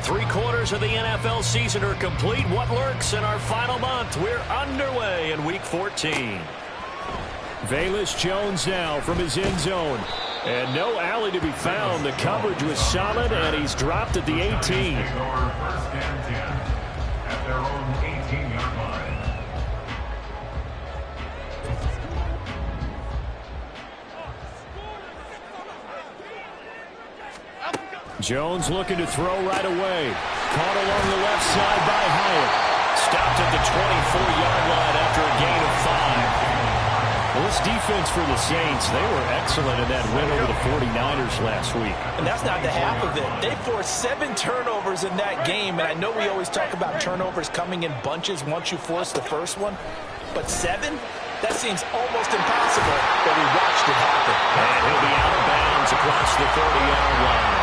3/4 of the NFL season are complete. What lurks in our final month? We're underway in Week 14. Velus Jones now from his end zone. And no alley to be found. The coverage was solid, and he's dropped at the 18. First and 10 at their own 18-yard line. Jones looking to throw right away. Caught along the left side by Hyatt. Stopped at the 24-yard line after a gain of 5. Well, this defense for the Saints, they were excellent in that win over the 49ers last week. And that's not the half of it. They forced 7 turnovers in that game, and I know we always talk about turnovers coming in bunches once you force the first one, but 7? That seems almost impossible, but we watched it happen. And he'll be out of bounds across the 30-yard line.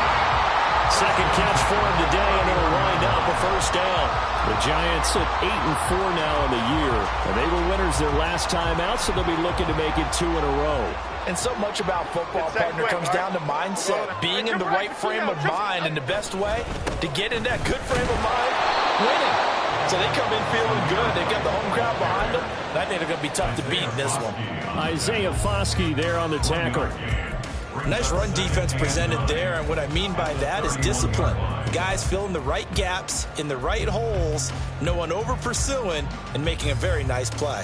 Second catch for him today, and it'll wind up a first down. The Giants at 8-4 now in the year. And they were winners their last time out, so they'll be looking to make it 2 in a row. And so much about football, partner, comes down to mindset. Being in the right frame of mind, and the best way to get in that good frame of mind, winning. So they come in feeling good. They've got the home crowd behind them. And I think they're going to be tough to beat in this one. Isaiah Foskey there on the tackle. Nice run defense presented there, and what I mean by that is discipline. Guys filling the right gaps in the right holes, no one over pursuing, and making a very nice play.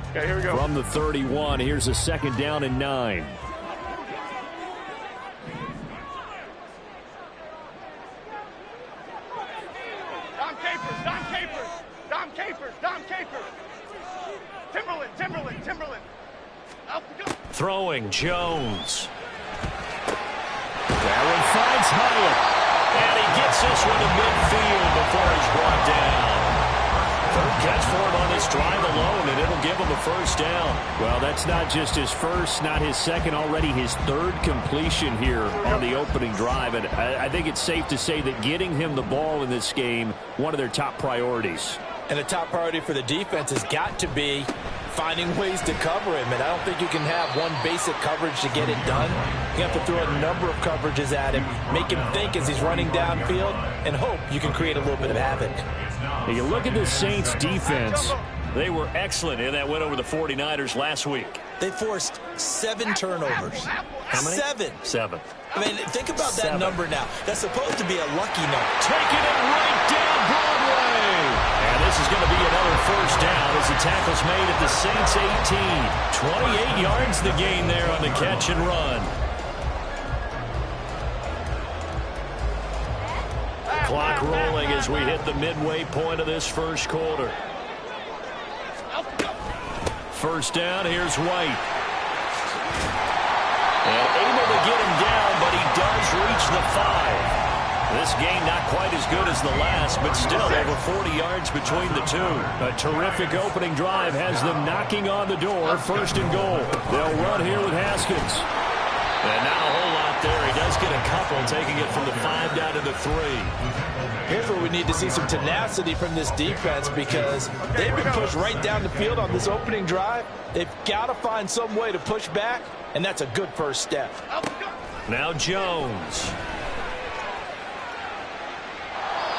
Okay, here we go. From the 31, here's a second down and 9. Dom Capers. Timberland. Throwing Jones. That one finds Hyatt. And he gets this one to midfield before he's brought down. Third catch for him on this drive alone, and it'll give him a first down. Well, that's not just his first, not his second, already his third completion here on the opening drive. And I think it's safe to say that getting him the ball in this game, one of their top priorities. And the top priority for the defense has got to be finding ways to cover him. And I don't think you can have one basic coverage to get it done. You have to throw a number of coverages at him, make him think as he's running downfield, and hope you can create a little bit of havoc. You look at the Saints defense. They were excellent in that win over the 49ers last week. They forced 7 turnovers. How many? 7. 7. I mean, think about that number now. That's supposed to be a lucky number. Taking it right down Broadway. And this is going to be another first down as the tackle's made at the Saints 18. 28 yards the gain there on the catch and run. Clock rolling as we hit the midway point of this first quarter. First down, here's White. And able to get him down, but he does reach the 5. This game not quite as good as the last, but still over 40 yards between the two. A terrific opening drive has them knocking on the door. First and goal. They'll run here with Haskins. And now a whole lot there. He does get a couple, taking it from the 5 down to the 3. Here's where we need to see some tenacity from this defense, because they've been pushed right down the field on this opening drive. They've got to find some way to push back, and that's a good first step. Now Jones.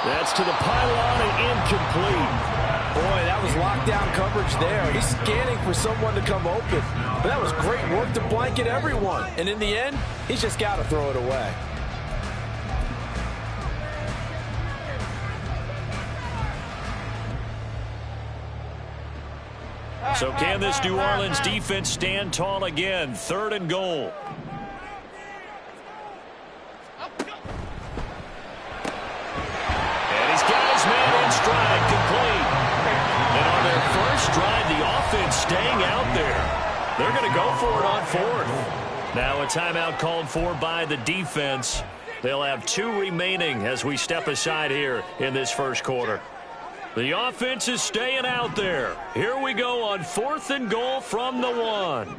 That's to the pylon and incomplete. Boy, that was lockdown coverage there. He's scanning for someone to come open. But that was great work to blanket everyone. And in the end, he's just got to throw it away. So can this New Orleans defense stand tall again? Third and goal. And he's got his man in stride, complete. And on their first drive, the offense staying out there. They're going to go for it on 4th. Now a timeout called for by the defense. They'll have 2 remaining as we step aside here in this first quarter. The offense is staying out there. Here we go on 4th and goal from the 1.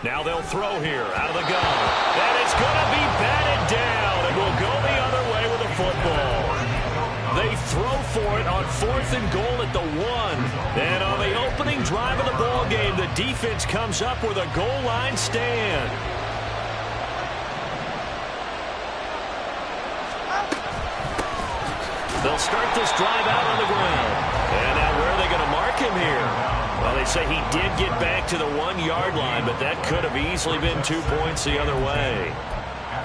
Now they'll throw here out of the gun. And it's going to be batted down, and will go the other way with the football. They throw for it on 4th and goal at the 1. And on the opening drive of the ball ball game. The defense comes up with a goal line stand. They'll start this drive out on the ground. And now where are they going to mark him here? Well, they say he did get back to the 1-yard line, but that could have easily been 2 points the other way.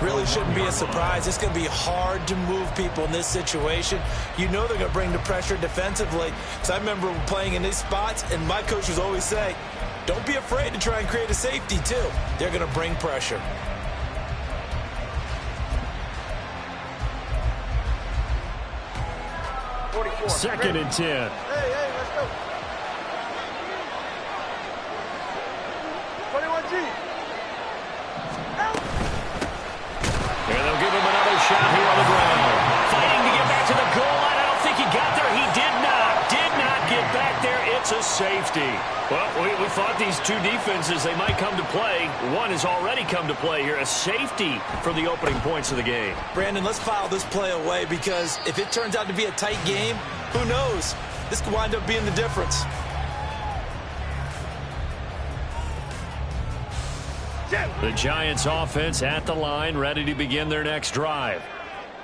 Really shouldn't be a surprise. It's going to be hard to move people in this situation. You know they're going to bring the pressure defensively. So I remember playing in these spots, and my coach was always saying, don't be afraid to try and create a safety, too. They're going to bring pressure. Second and 10. Hey, let's go. 21G. And they'll give him another shot here on the ground. Fighting to get back to the goal line. I don't think he got there. He did not get back there. It's a safety. Well, we thought these two defenses, they might come to play. One has already come to play here. A safety for the opening points of the game. Brandon, let's file this play away because if it turns out to be a tight game, who knows? This could wind up being the difference. The Giants offense at the line, ready to begin their next drive.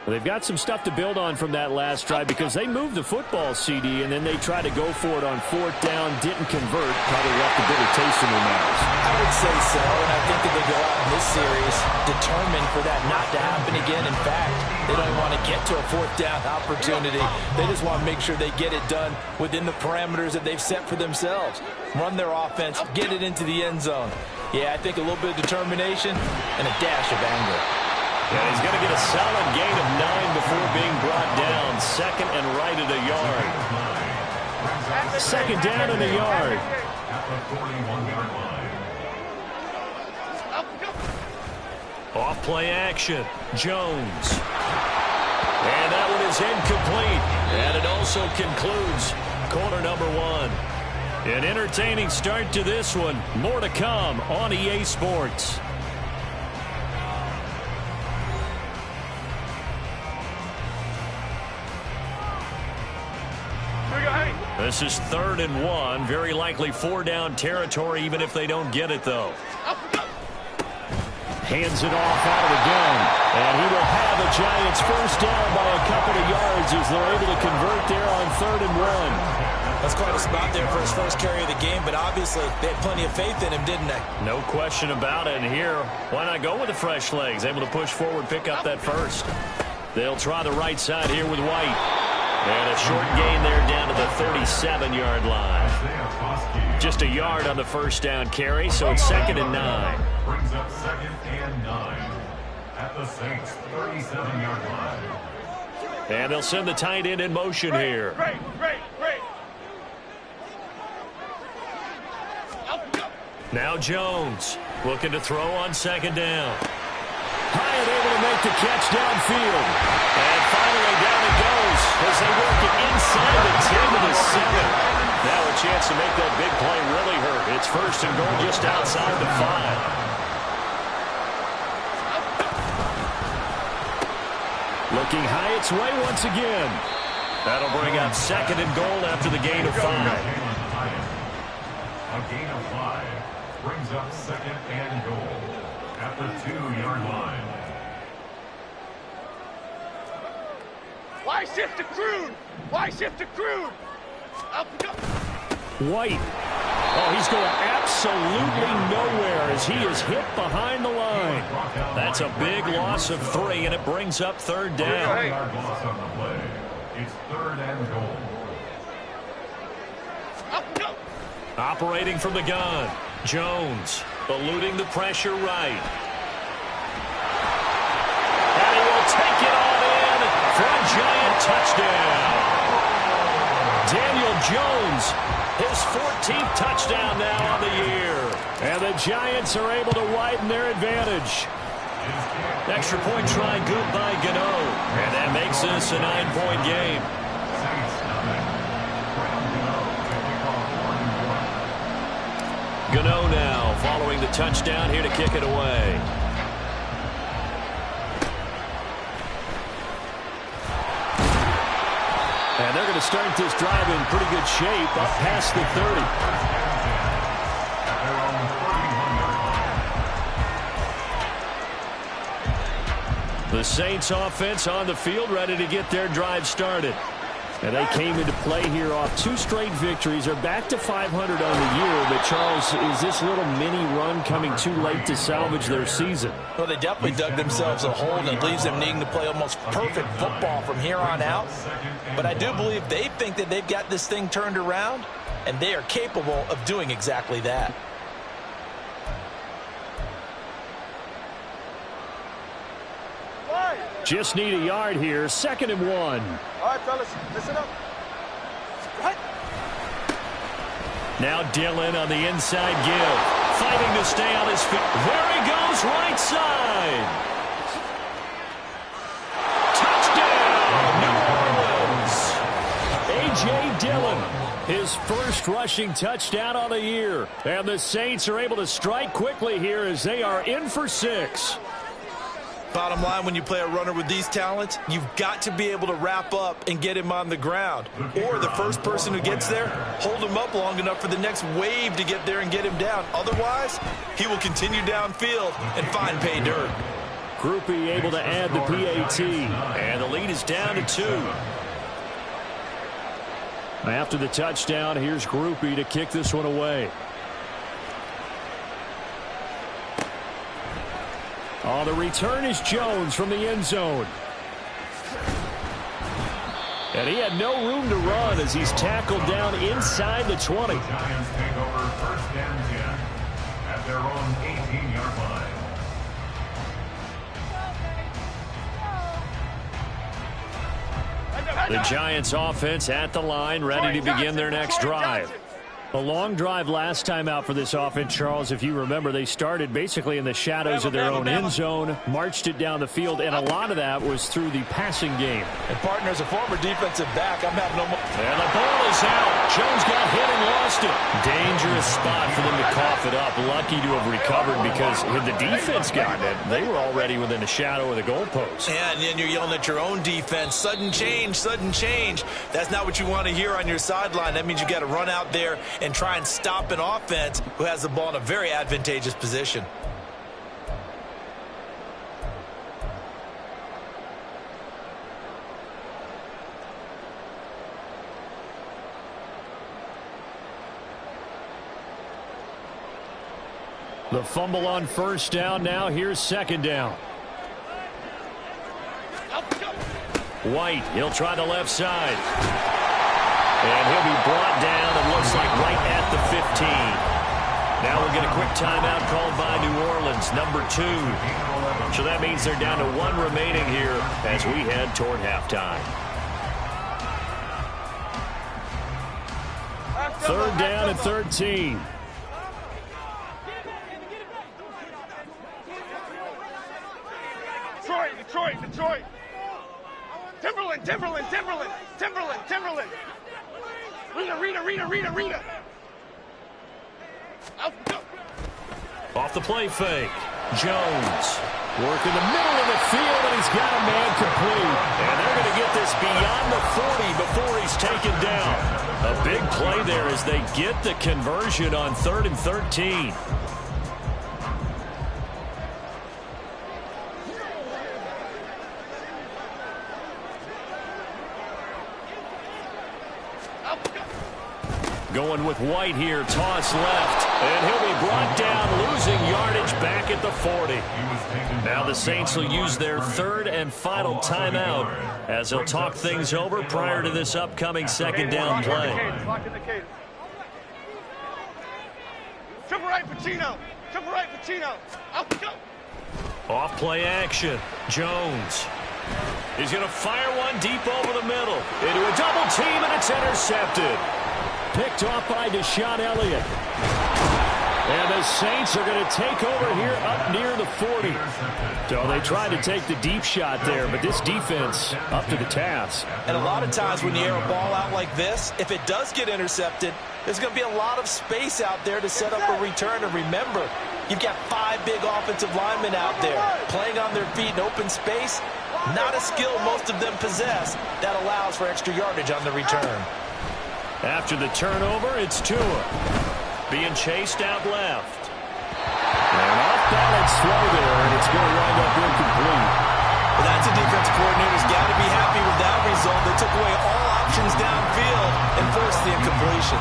Well, they've got some stuff to build on from that last drive because they moved the football, CD, and then they tried to go for it on 4th down, didn't convert, probably left a bitter taste in their mouths. I would say so, and I think that they go out in this series determined for that not to happen again. In fact, they don't want to get to a 4th down opportunity. They just want to make sure they get it done within the parameters that they've set for themselves. Run their offense, get it into the end zone. Yeah, I think a little bit of determination and a dash of anger. Yeah, he's going to get a solid gain of 9 before being brought down. Second and right at a yard. Second down and a yard. At the 41-yard line. Off play action. Jones. And that one is incomplete. And it also concludes quarter number 1. An entertaining start to this one. More to come on EA Sports. This is 3rd and 1. Very likely 4-down territory, even if they don't get it, though. Hands it off out of the gun. And he will have the Giants first down by a couple of yards as they're able to convert there on 3rd and 1. That's quite a spot there for his first carry of the game, but obviously they had plenty of faith in him, didn't they? No question about it. And here, why not go with the fresh legs? Able to push forward, pick up that first. They'll try the right side here with White. And a short gain there down to the 37-yard line. Just a yard on the first down carry, so it's 2nd and 9. Brings up 2nd and 9 at the Saints' 37-yard line. And they'll send the tight end in motion here. Great. Now Jones looking to throw on 2nd down. Hyatt able to make the catch downfield. And finally down it goes as they work it inside the 10 to the 7. Now a chance to make that big play really hurt. It's 1st and goal just outside the 5. Looking Hyatt's way once again. That'll bring up 2nd and goal after the gain of 5. A gain of 5 brings up 2nd and goal at the 2-yard line. Why shift to Crude? White. Oh, he's going absolutely nowhere as he is hit behind the line. That's a big loss of 3, and it brings up 3rd down. 3-yard loss on the play. It's 3rd and goal. Operating from the gun. Jones eluding the pressure right. And he will take it on in for a Giant touchdown. Daniel Jones, his 14th touchdown now on the year. And the Giants are able to widen their advantage. Extra point try good by Gano. And that makes this a 9-point game. Gano now following the touchdown here to kick it away. And they're going to start this drive in pretty good shape up past the 30. The Saints offense on the field, ready to get their drive started. And they came into play here off 2 straight victories. They're back to 500 on the year. But, Charles, is this little mini run coming too late to salvage their season? Well, they definitely dug themselves a hole, and it leaves them needing to play almost perfect football from here on out. But I do believe they think that they've got this thing turned around, and they are capable of doing exactly that. Just need a yard here. 2nd and 1. All right, fellas, listen up. What? Now Dillon on the inside give. Fighting to stay on his feet. There he goes, right side. Touchdown, New Orleans. A.J. Dillon, his first rushing touchdown on the year. And the Saints are able to strike quickly here as they are in for 6. Bottom line, when you play a runner with these talents, you've got to be able to wrap up and get him on the ground. Or the first person who gets there, hold him up long enough for the next wave to get there and get him down. Otherwise, he will continue downfield and find pay dirt. Grupe able to add the PAT. And the lead is down to 2. After the touchdown, here's Grupe to kick this one away. Oh, the return is Jones from the end zone. And he had no room to run as he's tackled down inside the 20. The Giants take over 1st and 10 at their own 18-yard line. The Giants offense at the line, ready to begin their next drive. A long drive last time out for this offense, Charles. If you remember, they started basically in the shadows of their own end zone, marched it down the field, and a lot of that was through the passing game. And, partner, as a former defensive back, I'm having no more. And the ball is out. Jones got hit and lost it. Dangerous spot for them to cough it up. Lucky to have recovered because had the defense gotten it, they were already within the shadow of the goalpost. Yeah, and then you're yelling at your own defense. Sudden change, sudden change. That's not what you want to hear on your sideline. That means you got to run out there and try and stop an offense who has the ball in a very advantageous position. The fumble on 1st down. Now here's 2nd down. White, he'll try the left side. And he'll be brought down, it looks like right at the 15. Now we'll get a quick timeout called by New Orleans, number 2. So that means they're down to 1 remaining here as we head toward halftime. 3rd down and 13. Detroit. Timberland. Rita. Off the play fake. Jones working the middle of the field, and he's got a man complete. And they're going to get this beyond the 40 before he's taken down. A big play there as they get the conversion on 3rd and 13. Going with White here, toss left, and he'll be brought down, losing yardage back at the 40. Now the Saints will use their 3rd and final timeout as they'll talk things over prior to this upcoming 2nd down play. Triple right, Pacino. Off play action, Jones. He's going to fire one deep over the middle into a double team, and it's intercepted. Picked off by Deshaun Elliott. And the Saints are going to take over here up near the 40. So they tried to take the deep shot there, but this defense up to the task. And a lot of times when you air a ball out like this, if it does get intercepted, there's going to be a lot of space out there to set up a return. And remember, you've got 5 big offensive linemen out there playing on their feet in open space. Not a skill most of them possess that allows for extra yardage on the return. After the turnover, it's Tua being chased out left. And off balance throw there, and it's going to wind up incomplete. Well, that's a defensive coordinator's got to be happy with that result. They took away all options downfield and forced the incompletion.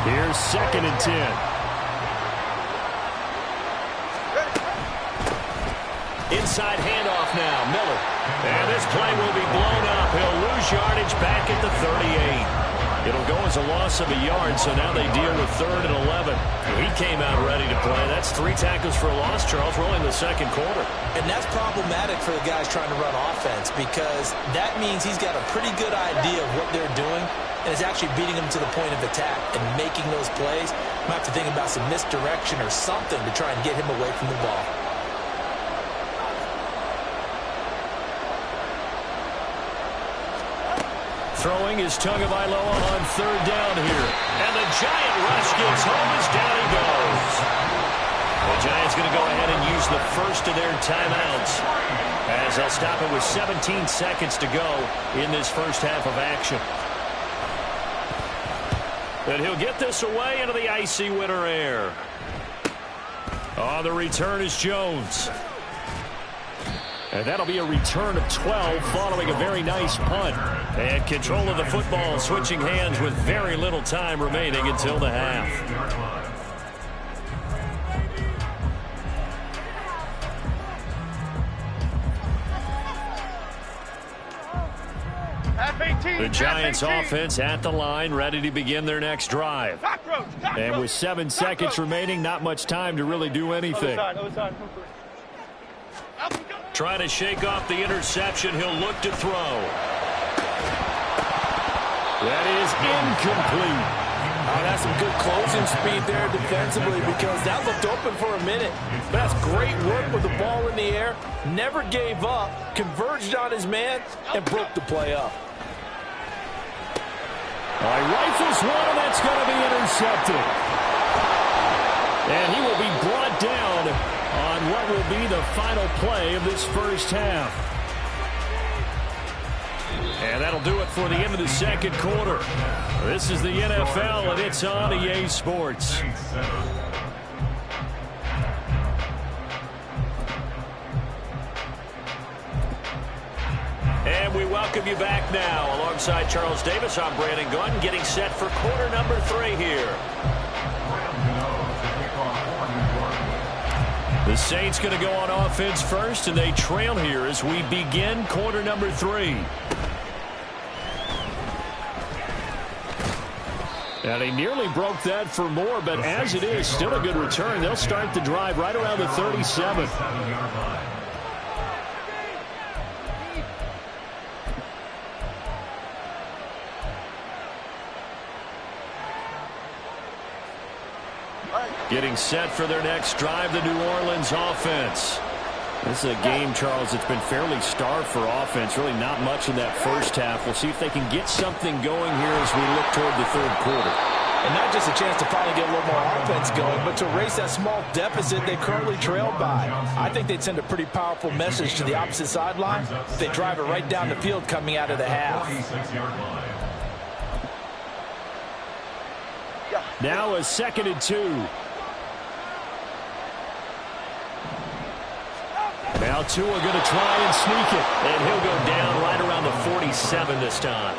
Here's 2nd and 10. Inside handoff now, Miller. And this play will be blown up. He'll lose yardage back at the 38. It'll go as a loss of a yard, so now they deal with 3rd and 11. He came out ready to play. That's 3 tackles for a loss, Charles. We're only in the 2nd quarter. And that's problematic for the guys trying to run offense because that means he's got a pretty good idea of what they're doing and is actually beating them to the point of attack and making those plays. Might have to think about some misdirection or something to try and get him away from the ball. Throwing is Tagovailoa on 3rd down here. And the Giant rush gets home as down he goes. The Giants going to go ahead and use the first of their timeouts as they'll stop it with 17 seconds to go in this first half of action. And he'll get this away into the icy winter air. On the return is Jones. And that'll be a return of 12 following a very nice punt. And control of the football switching hands with very little time remaining until the half. The Giants offense at the line, ready to begin their next drive. And with 7 seconds remaining, not much time to really do anything. Trying to shake off the interception. He'll look to throw. That is incomplete. Oh, that's some good closing speed there defensively because that looked open for a minute. But that's great work with the ball in the air. Never gave up, converged on his man, and broke the play up. He rifles one, and that's going to be intercepted. And he will be brought down on what will be the final play of this first half. And that'll do it for the end of the 2nd quarter. This is the NFL, and it's on EA Sports. And we welcome you back now. Alongside Charles Davis, I'm Brandon Gunn, getting set for quarter number 3 here. The Saints going to go on offense first, and they trail here as we begin quarter number 3. Now, they nearly broke that for more, but as it is, still a good return. They'll start the drive right around the 37. Getting set for their next drive, the New Orleans offense. This is a game, Charles, that's been fairly starved for offense. Really not much in that first half. We'll see if they can get something going here as we look toward the 3rd quarter. And not just a chance to finally get a little more offense going, but to erase that small deficit they currently trailed by. I think they'd send a pretty powerful message to the opposite sideline if they drive it right down the field coming out of the half. Now a 2nd and 2. Now Tua going to try and sneak it. And he'll go down right around the 47 this time.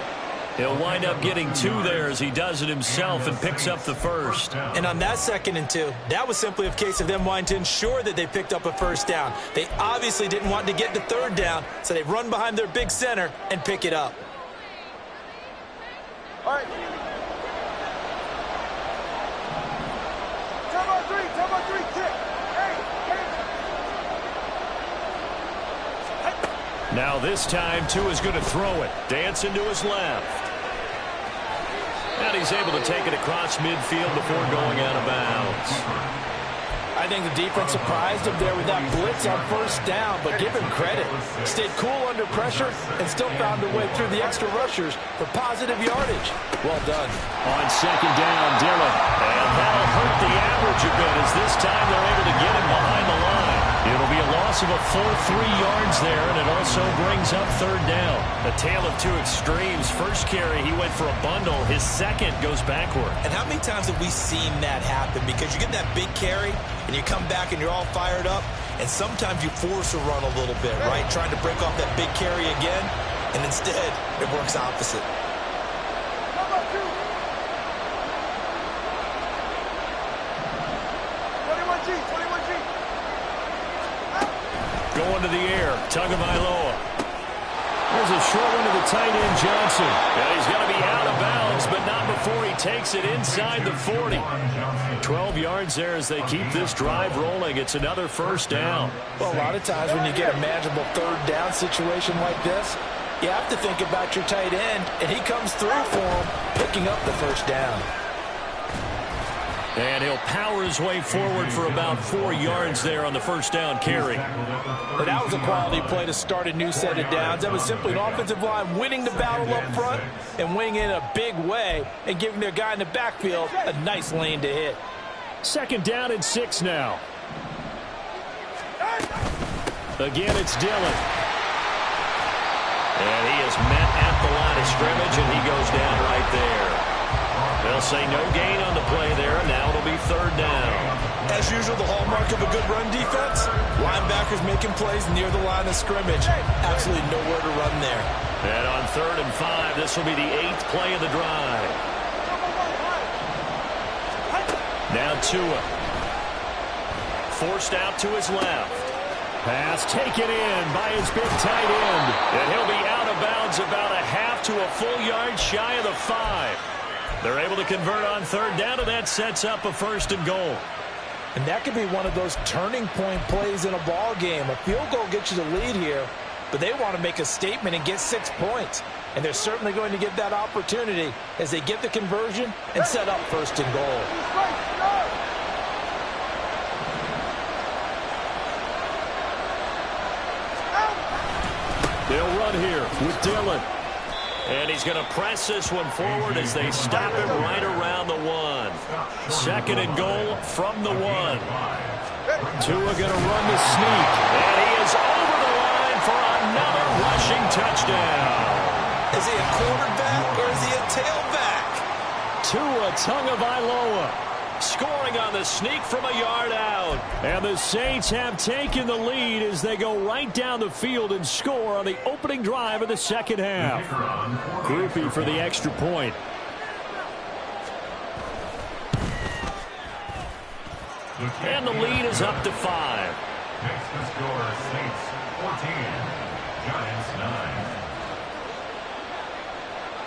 He'll wind up getting 2 there as he does it himself and picks up the first. And on that 2nd and 2, that was simply a case of them wanting to ensure that they picked up a first down. They obviously didn't want to get to 3rd down, so they run behind their big center and pick it up. All right. Time on 3, kick. Now this time, Tua's going to throw it. Dancing to his left. And he's able to take it across midfield before going out of bounds. I think the defense surprised him there with that blitz on 1st down, but give him credit. Stayed cool under pressure and still found a way through the extra rushers for positive yardage. Well done. On 2nd down, Dillon. And that'll hurt the average a bit as this time they're able to get him behind the line. It'll be a loss of a full 3 yards there, and it also brings up 3rd down. A tale of 2 extremes. First carry, he went for a bundle. His second goes backward. And how many times have we seen that happen? Because you get that big carry, and you come back and you're all fired up, And sometimes you force a run a little bit, right? Trying to break off that big carry again, and instead it works opposite. Going to the air, Tagovailoa. There's a short one to the tight end, Johnson. And he's going to be out of bounds, but not before he takes it inside the 40. 12 yards there as they keep this drive rolling. It's another first down. Well, a lot of times when you get a manageable third down situation like this, you have to think about your tight end, and he comes through for him, picking up the first down. And he'll power his way forward for about 4 yards there on the first down carry. But that was a quality play to start a new set of downs. That was simply an offensive line winning the battle up front and winning in a big way and giving their guy in the backfield a nice lane to hit. Second down and 6 now. Again, it's Dillon. And he is met at the line of scrimmage, and he goes down right there. They'll say no gain on the play there, and now it'll be third down. As usual, the hallmark of a good run defense, linebackers making plays near the line of scrimmage. Absolutely nowhere to run there. And on 3rd and 5, this will be the 8th play of the drive. Now Tua. Forced out to his left. Pass taken in by his big tight end. And he'll be out of bounds about a half to a full yard shy of the 5. They're able to convert on 3rd down, and that sets up a 1st and goal. And that could be one of those turning point plays in a ball game. A field goal gets you the lead here, but they want to make a statement and get 6 points. And they're certainly going to get that opportunity as they get the conversion and set up 1st and goal. They'll run here with Dillon. And he's going to press this one forward as they stop him right around the 1. 2nd and goal from the 1. Tua going to run the sneak. And he is over the line for another rushing touchdown. Is he a quarterback or is he a tailback? Tua Tagovailoa scoring on the sneak from a yard out. And the Saints have taken the lead as they go right down the field and score on the opening drive of the second half. Groupie for the extra point. And the lead is up to 5. Makes the score Saints 14, Giants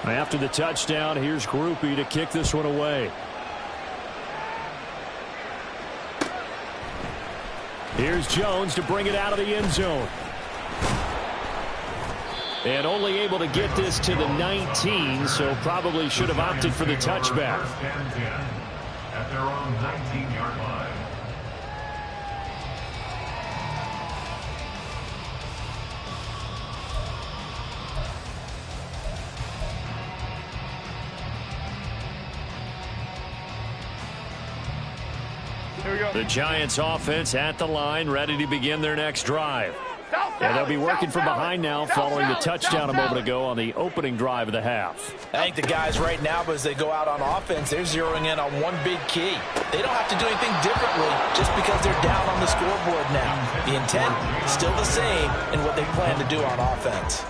9. After the touchdown, here's Groupie to kick this one away. Here's Jones to bring it out of the end zone. And only able to get this to the 19, so probably should have opted for the touchback. First and 10 at their own 19-yard line. The Giants offense at the line, ready to begin their next drive. And they'll be working from behind now following the touchdown a moment ago on the opening drive of the half. I think the guys right now, as they go out on offense, they're zeroing in on one big key. They don't have to do anything differently just because they're down on the scoreboard now. The intent is still the same in what they plan to do on offense.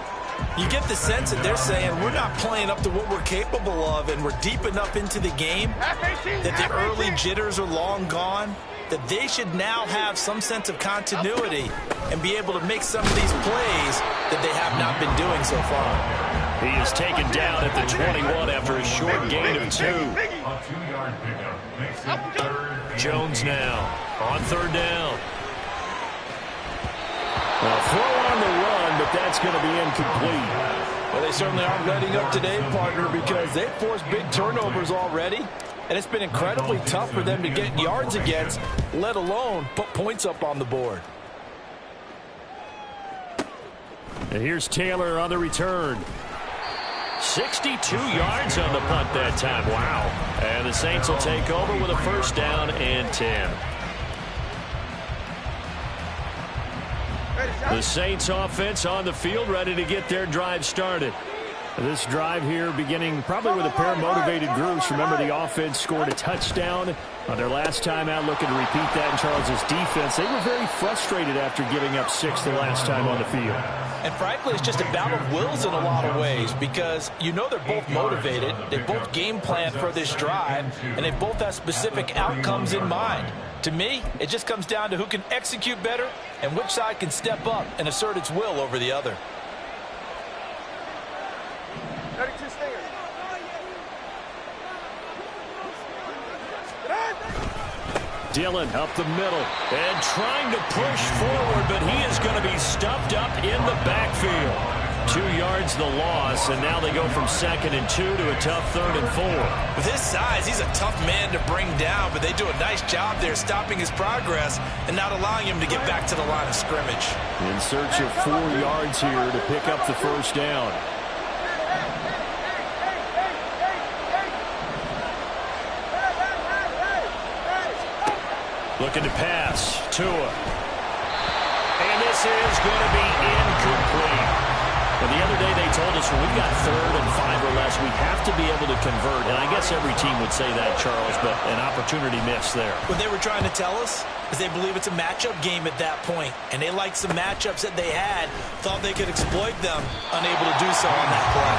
You get the sense that they're saying we're not playing up to what we're capable of, and we're deep enough into the game that the early jitters are long gone, that they should now have some sense of continuity and be able to make some of these plays that they have not been doing so far. He is taken down at the 21 after a short gain of 2. A 2-yard pickup makes it 3rd and Jones now on 3rd down. Well, throw on the run, but that's going to be incomplete. Well, they certainly aren't letting up today, partner, because they've forced big turnovers already. And it's been incredibly tough for them to get yards against, let alone put points up on the board. And here's Taylor on the return. 62 yards on the punt that time. Wow. And the Saints will take over with a first down and 10. The Saints offense on the field ready to get their drive started. This drive here beginning probably with a pair of motivated groups. Remember, the offense scored a touchdown on their last time out, looking to repeat that in Charles' defense. They were very frustrated after giving up 6 the last time on the field. And frankly, it's just a battle of wills in a lot of ways because you know they're both motivated. They both game plan for this drive, and they both have specific outcomes in mind. To me, it just comes down to who can execute better and which side can step up and assert its will over the other. 32 Stingers. Dillon up the middle. And trying to push forward, but he is going to be stuffed up in the backfield. 2 yards the loss, and now they go from 2nd and 2 to a tough 3rd and 4. With his size, he's a tough man to bring down, but they do a nice job there stopping his progress and not allowing him to get back to the line of scrimmage. In search of 4 yards here to pick up the first down. Looking to pass. Tua. And this is going to be incomplete. Well, the other day they told us when we've got 3rd and 5 or less, we have to be able to convert. And I guess every team would say that, Charles, but an opportunity missed there. What they were trying to tell us is they believe it's a matchup game at that point, and they liked some matchups that they had, thought they could exploit them, unable to do so on that play.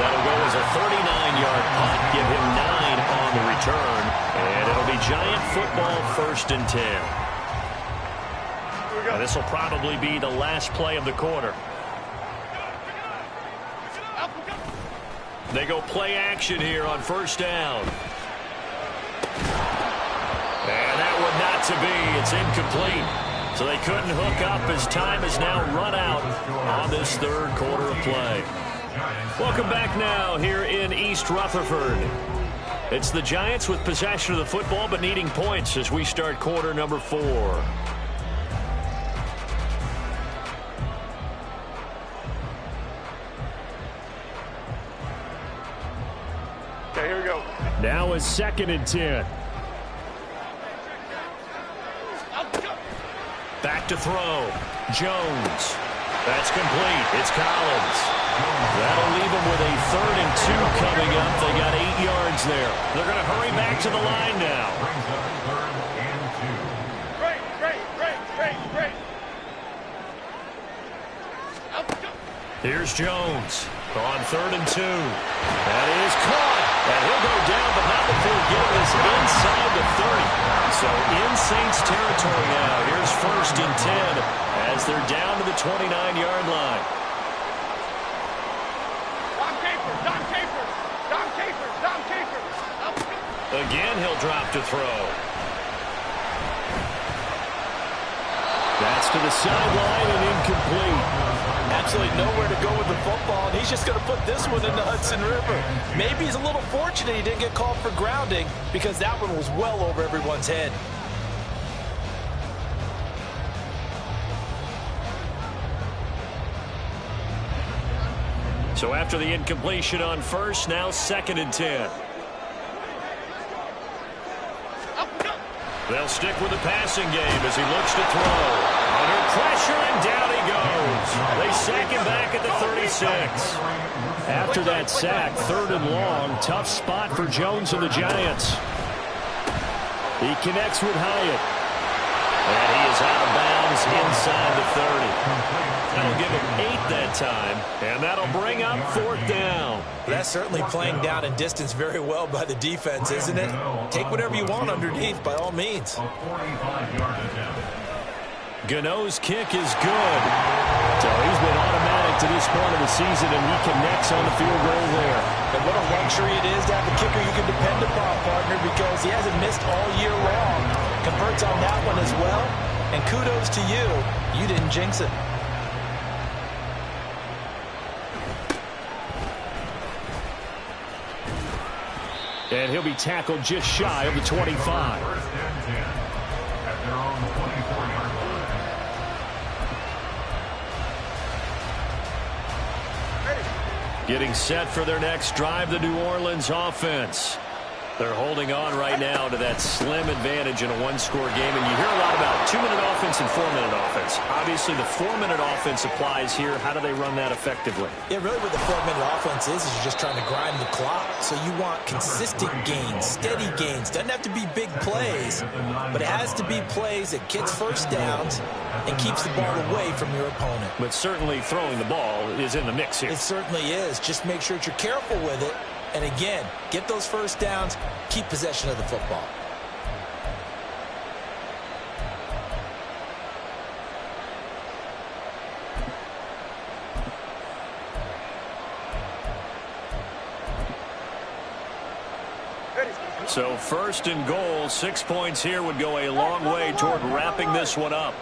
That'll go as a 39-yard punt, give him 9 on the return, and it'll be Giant football 1st and 10. And this will probably be the last play of the quarter. They go play action here on 1st down. And that one not to be. It's incomplete. So they couldn't hook up as time has now run out on this 3rd quarter of play. Welcome back now here in East Rutherford. It's the Giants with possession of the football but needing points as we start quarter number 4. Okay, here we go. Now is 2nd and 10. Back to throw. Jones. That's complete. It's Collins. That'll leave them with a 3rd and 2 coming up. They got 8 yards there. They're going to hurry back to the line now. Here's Jones on 3rd and 2. That is caught. And he'll go down, but not before getting us inside the 30. So in Saints territory now. Here's 1st and 10 as they're down to the 29-yard line. Again, he'll drop to throw. That's to the sideline and incomplete. Absolutely nowhere to go with the football, and he's just going to put this one in the Hudson River. Maybe he's a little fortunate he didn't get called for grounding because that one was well over everyone's head. So after the incompletion on 1st, now 2nd and 10. They'll stick with the passing game as he looks to throw. Under pressure, and down he goes. They sack him back at the 36. After that sack, 3rd and long, tough spot for Jones and the Giants. He connects with Hyatt. And he is out of bounds inside the 30. That'll give him 8 that time, and that'll bring up 4th down. That's certainly playing down in distance very well by the defense, isn't it? Take whatever you want underneath, by all means. Gano's kick is good. So he's been automatic to this point of the season, and he connects on the field goal there. And what a luxury it is to have a kicker you can depend upon, partner, because he hasn't missed all year long. Converts on that one as well, and kudos to you. You didn't jinx it. And he'll be tackled just shy of the 25. 1st and 10 at their own 24-yard line. Getting set for their next drive, the New Orleans offense. They're holding on right now to that slim advantage in a one-score game. And you hear a lot about 2-minute offense and 4-minute offense. Obviously, the 4-minute offense applies here. How do they run that effectively? Yeah, really what the 4-minute offense is you're just trying to grind the clock. So you want consistent gains, steady gains. Doesn't have to be big plays, but it has to be plays that gets first downs and keeps the ball away from your opponent. But certainly throwing the ball is in the mix here. It certainly is. Just make sure that you're careful with it. And again, get those first downs, keep possession of the football. So first and goal, 6 points here would go a long way toward wrapping this one up.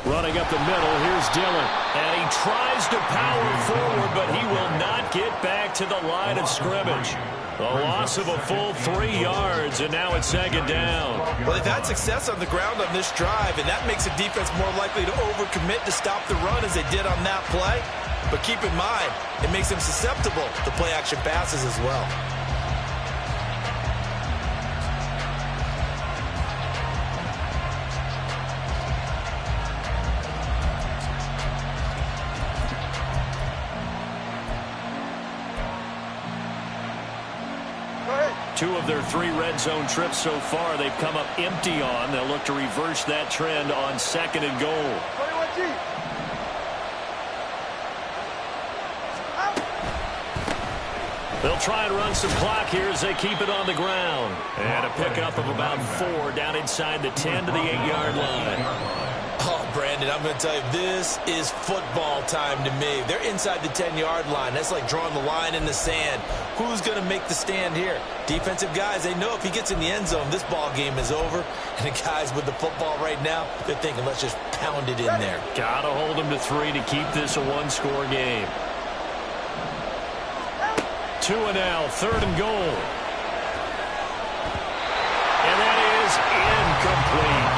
Running up the middle, here's Dillon. And he tries to power forward, but he will not get back to the line of scrimmage. A loss of a full 3 yards, and now it's second down. Well, they've had success on the ground on this drive, and that makes the defense more likely to overcommit to stop the run as they did on that play. But keep in mind, it makes them susceptible to play-action passes as well. Two of their 3 red zone trips so far, they've come up empty on. They'll look to reverse that trend on second and goal. They'll try and run some clock here as they keep it on the ground. And a pickup of about 4 down inside the 10 to the 8-yard line. Oh, Brandon, I'm going to tell you, this is football time to me. They're inside the 10-yard line. That's like drawing the line in the sand. Who's going to make the stand here? Defensive guys, they know if he gets in the end zone, this ball game is over. And the guys with the football right now, they're thinking, let's just pound it in there. Got to hold them to 3 to keep this a one-score game. 2 and now, third and goal. And that is incomplete.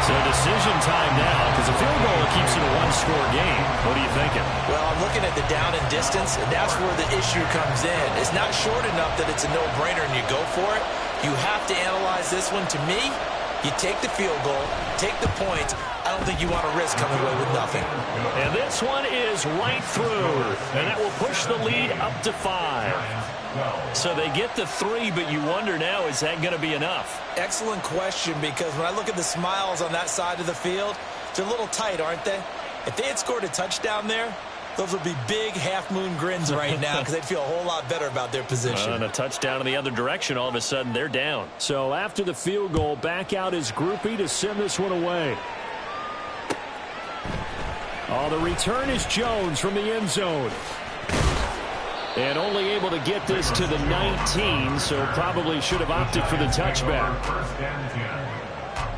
So decision time now, because a field goal keeps it a one-score game. What are you thinking? Well, I'm looking at the down and distance, and that's where the issue comes in. It's not short enough that it's a no-brainer and you go for it. You have to analyze this one. To me, you take the field goal, take the points. I don't think you want to risk coming away with nothing. And this one is right through, and that will push the lead up to 5. So they get the 3, but you wonder now, is that going to be enough? Excellent question, because when I look at the smiles on that side of the field, they're a little tight, aren't they? If they had scored a touchdown there, those would be big half-moon grins right now because they'd feel a whole lot better about their position. And a touchdown in the other direction, all of a sudden they're down. So after the field goal, back out is Groupie to send this one away. Oh, the return is Jones from the end zone. And only able to get this to the 19, so probably should have opted for the touchback. First and 10.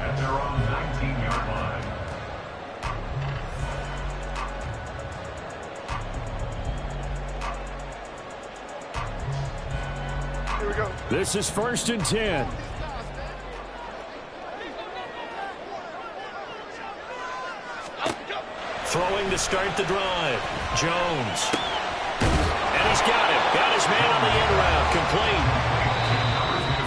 And they're on the 19-yard line. Here we go. This is first and 10. Throwing to start the drive. Jones. And he's got it. Got his man on the end route. Complete.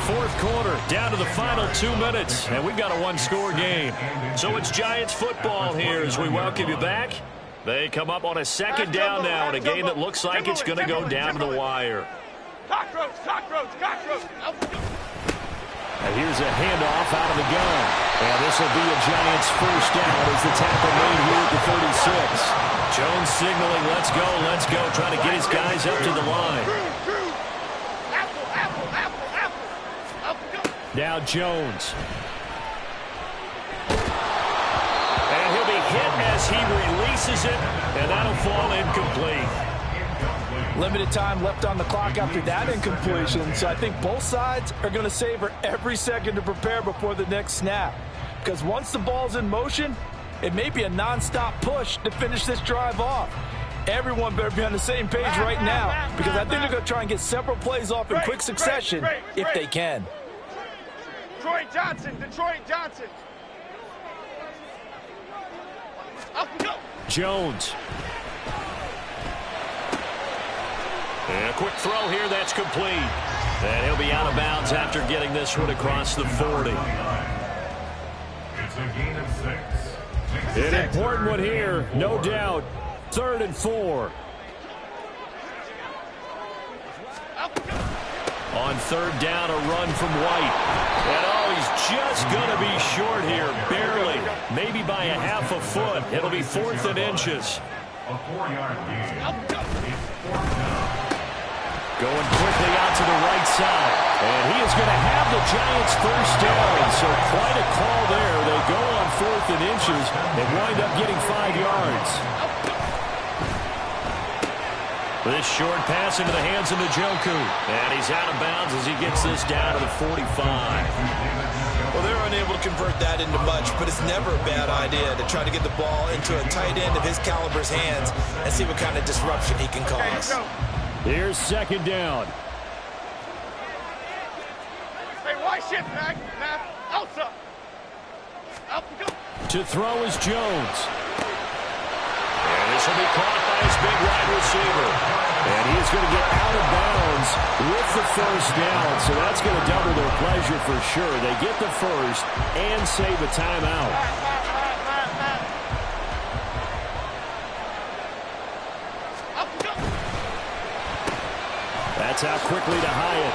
Fourth quarter, down to the final 2 minutes, and we've got a one-score game. So it's Giants football here as we welcome you back. They come up on a second down now in a game that looks like it's going to go down to the wire. Cockroach, cockroach, cockroach. And here's a handoff out of the gun. And this will be a Giants first down as the tackle made here at the 36. Jones signaling, let's go, trying to get his guys up to the line. Now Jones. And he'll be hit as he releases it, and that'll fall incomplete. Limited time left on the clock after that incompletion, so I think both sides are going to savor every second to prepare before the next snap. Because once the ball's in motion, it may be a nonstop push to finish this drive off. Everyone better be on the same page right now, because I think they're going to try and get several plays off in quick succession if they can. Detroit Johnson, Detroit Johnson. Jones. And a quick throw here, that's complete. And he'll be out of bounds after getting this one across the 40. It's a gain of 6. An important one here, no doubt. 3rd and 4. On 3rd down, a run from White. And he's just going to be short here, barely. Maybe by a half a foot. It'll be 4th and inches. A 4-yard gain. It's 4th down. Going quickly out to the right side. And he is going to have the Giants first down. So quite a call there. They go on 4th and inches and wind up getting 5 yards. This short pass into the hands of Njoku. And he's out of bounds as he gets this down to the 45. Well, they're unable to convert that into much, but it's never a bad idea to try to get the ball into a tight end of his caliber's hands and see what kind of disruption he can cause. Here's 2nd down. Hey, why shift, Mac? Elsa. To throw is Jones. And this will be caught by his big wide receiver. And he's going to get out of bounds with the first down. So that's going to double their pleasure for sure. They get the first and save a timeout. That's out quickly to Hyatt.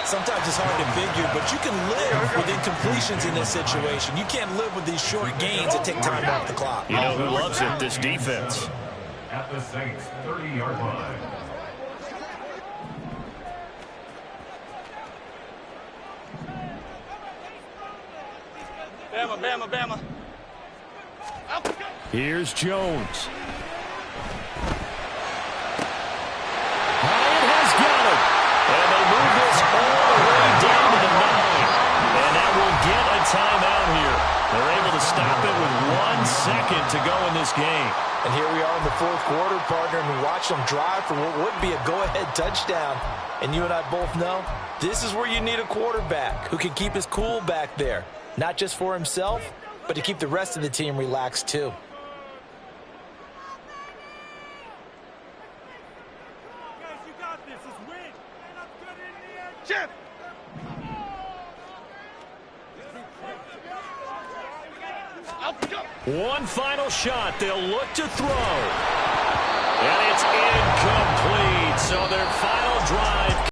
Sometimes it's hard to figure, but you can live with incompletions in this situation. You can't live with these short gains that take time off the clock. You know who loves it? This defense. At the Saints' 30-yard line. Bama. Here's Jones. Hyatt has got it. And they move this all the way down to the 9. And that will get a timeout here. They're able to stop it with 1 second to go in this game. And here we are in the 4th quarter, partner, and we watch them drive for what would be a go-ahead touchdown. And you and I both know this is where you need a quarterback who can keep his cool back there. Not just for himself, but to keep the rest of the team relaxed too. Chip. One final shot. They'll look to throw. And it's incomplete. So their final drive